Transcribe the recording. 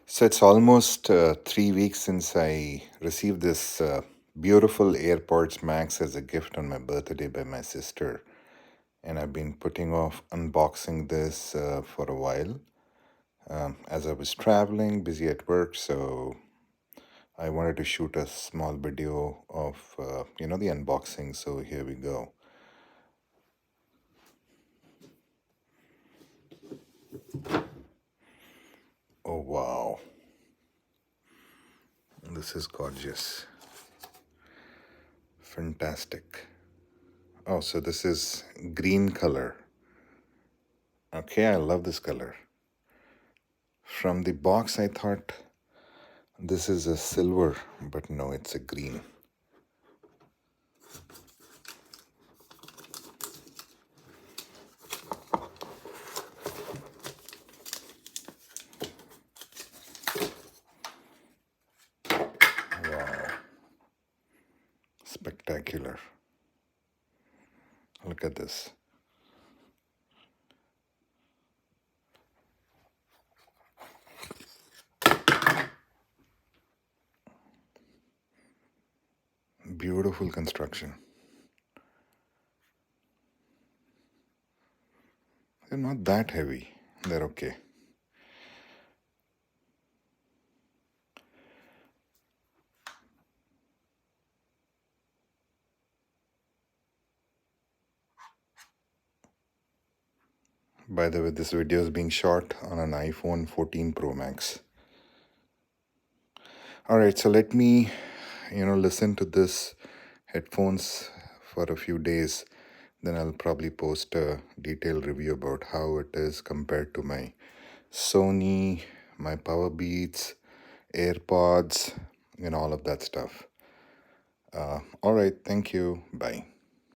So it's almost 3 weeks since I received this beautiful AirPods Max as a gift on my birthday by my sister. And I've been putting off unboxing this for a while as I was traveling, busy at work. So I wanted to shoot a small video of, the unboxing. So here we go. Oh, wow. This is gorgeous. Fantastic. Oh, so this is green color. Okay, I love this color. From the box, I thought this is a silver, but no, it's a green. Wow, spectacular. Look at this. Beautiful construction. They're not that heavy. They're okay. By the way, this video is being shot on an iPhone 14 Pro Max. All right, so let me, listen to this headphones for a few days. Then I'll probably post a detailed review about how it is compared to my Sony, my Power Beats, AirPods, all of that stuff. All right, thank you. Bye.